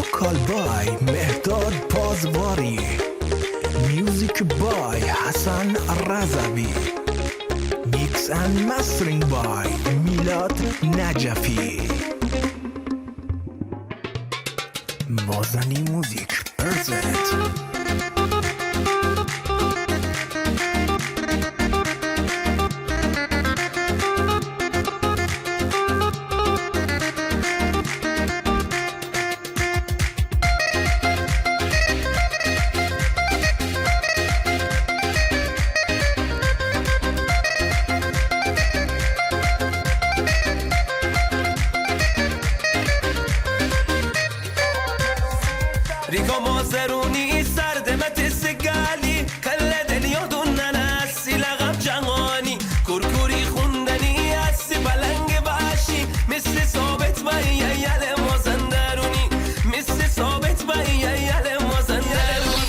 وکال بای مهداد پازواری، میوزیک بای حسن رضوی، میکس اند مسترینگ بای میلاد نجفی. بازنی موزیک پرزنت. Rico Moseruni سردمت سگالی کل دنیا دونن هستی لغم جهانی کرکوری خوندنی هستی بلنگ باشی مثل ثابت بایی یل مازندرونی مثل ثابت بایی یل مازندرونی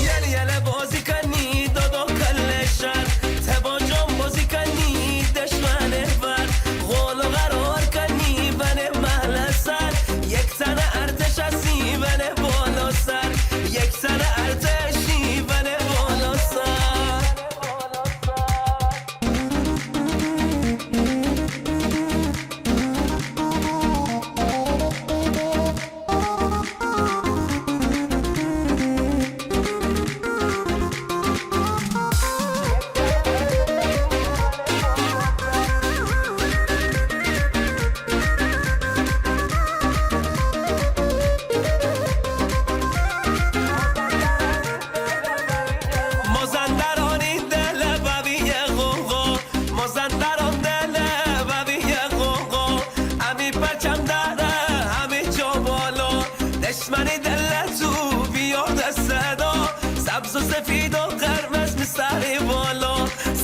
یل بازی کنی دادو کلشن تبا جام بازی کنی دشمنه بر غول و قرار کنی بنه محلسن یک تنه ارتش هستی بنه بالا سر یک تنه ارتشی بنه بالا سر مازندرانی دل بابی غوغو مازندران دل بابی غوغو امی پرچم داره امی جا بالا دشمنی دل تو بیاد صدا سبز و سفید و قرمز میسری بالا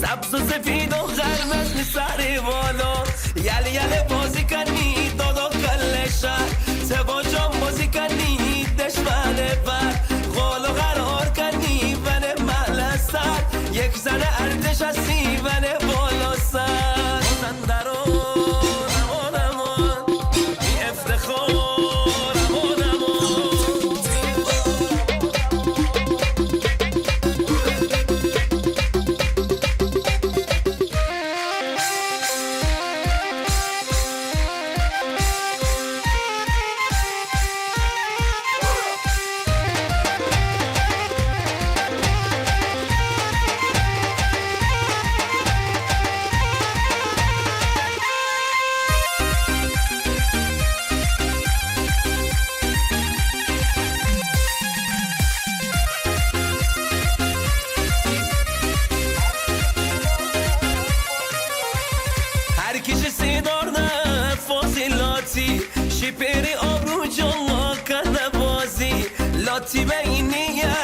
سبز و سفید و قرمز میسری بالا یل بازی کنی دادو کلشن تبا جام بازی کنی دشمنه بر غول و قرار کنی بنه محلسن یک زنه ارتش هستی بنه بالا سر مازندران امان امان بی افتخار امان امان هر کیش سیدار نه فاصلاتی شپری آبرو جا کنه بازی لاتی بینیه